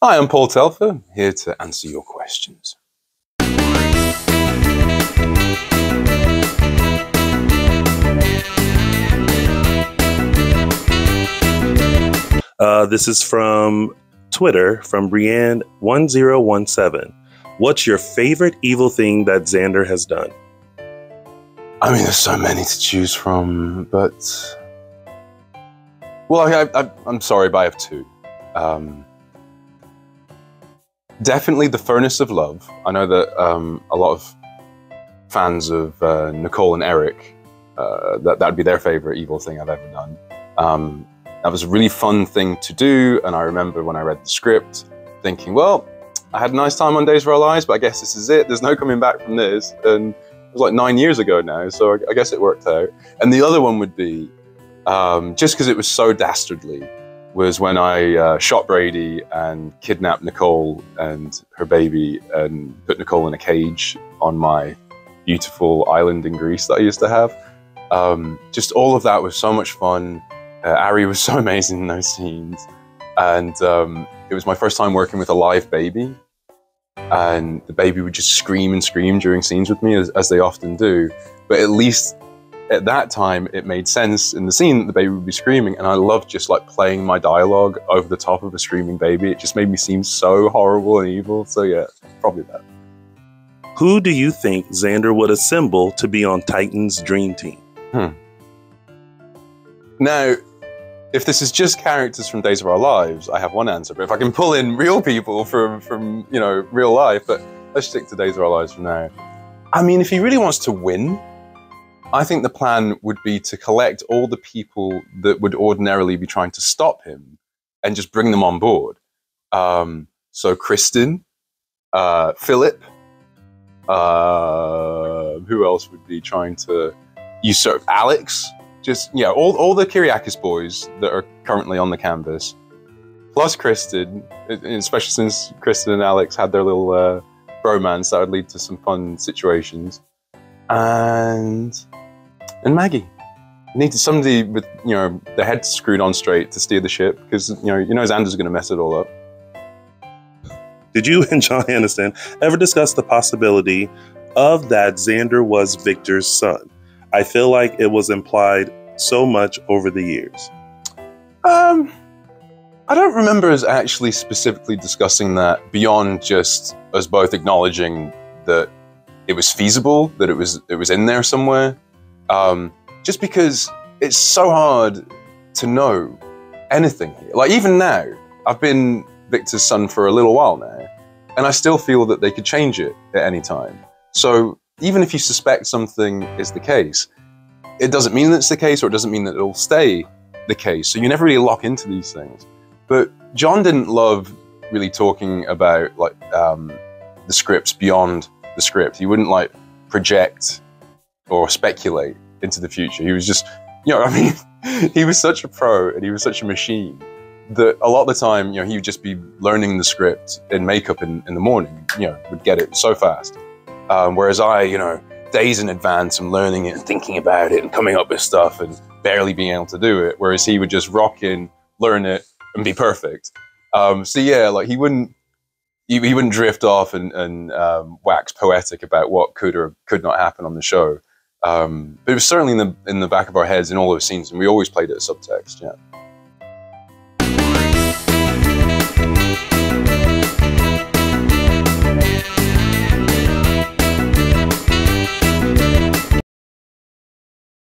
Hi, I'm Paul Telfer, here to answer your questions. This is from Twitter, from Brienne1017. What's your favorite evil thing that Xander has done? I mean, there's so many to choose from, but... Well, I'm sorry, but I have two. Definitely The Furnace of Love. I know that a lot of fans of Nicole and Eric, that'd be their favorite evil thing I've ever done. That was a really fun thing to do, and I remember when I read the script thinking, well, I had a nice time on Days of Our Lives, but I guess this is it. There's no coming back from this. And it was like 9 years ago now, so I guess it worked out. And the other one would be, just because it was so dastardly, was when I shot Brady and kidnapped Nicole and her baby and put Nicole in a cage on my beautiful island in Greece that I used to have. Just all of that was so much fun. Ari was so amazing in those scenes. And it was my first time working with a live baby. And the baby would just scream and scream during scenes with me, as they often do. But at least at that time, it made sense in the scene that the baby would be screaming. And I loved just like playing my dialogue over the top of a screaming baby. It just made me seem so horrible and evil. So yeah, probably that. Who do you think Xander would assemble to be on Titan's dream team? Now, if this is just characters from Days of Our Lives, I have one answer. But if I can pull in real people from real life, but let's stick to Days of Our Lives for now. I mean, if he really wants to win, I think the plan would be to collect all the people that would ordinarily be trying to stop him and just bring them on board. So Kristen, Philip, who else would be trying to usurp? Alex. Just, yeah, all the Kyriakis boys that are currently on the canvas, plus Kristen, especially since Kristen and Alex had their little bromance that would lead to some fun situations, and Maggie. Needed somebody with, their head screwed on straight to steer the ship, because, Xander's going to mess it all up. Did you and John Aniston ever discuss the possibility of that Xander was Victor's son? I feel like it was implied so much over the years. I don't remember us actually specifically discussing that beyond just us both acknowledging that it was feasible, that it was in there somewhere. Just because it's so hard to know anything here. Like even now, I've been Victor's son for a little while now, and I still feel that they could change it at any time. So even if you suspect something is the case, it doesn't mean that it's the case, or it doesn't mean that it'll stay the case. So you never really lock into these things. But John didn't love really talking about like the scripts beyond the script. He wouldn't like project or speculate into the future. He was just, he was such a pro and he was such a machine that a lot of the time, he would just be learning the script in makeup in the morning, would get it so fast. Whereas I, days in advance, I'm learning it and thinking about it and coming up with stuff and barely being able to do it. Whereas he would just rock in, learn it, and be perfect. So yeah, like he wouldn't drift off and wax poetic about what could or could not happen on the show. But it was certainly in the back of our heads in all those scenes, and we always played it as subtext. Yeah.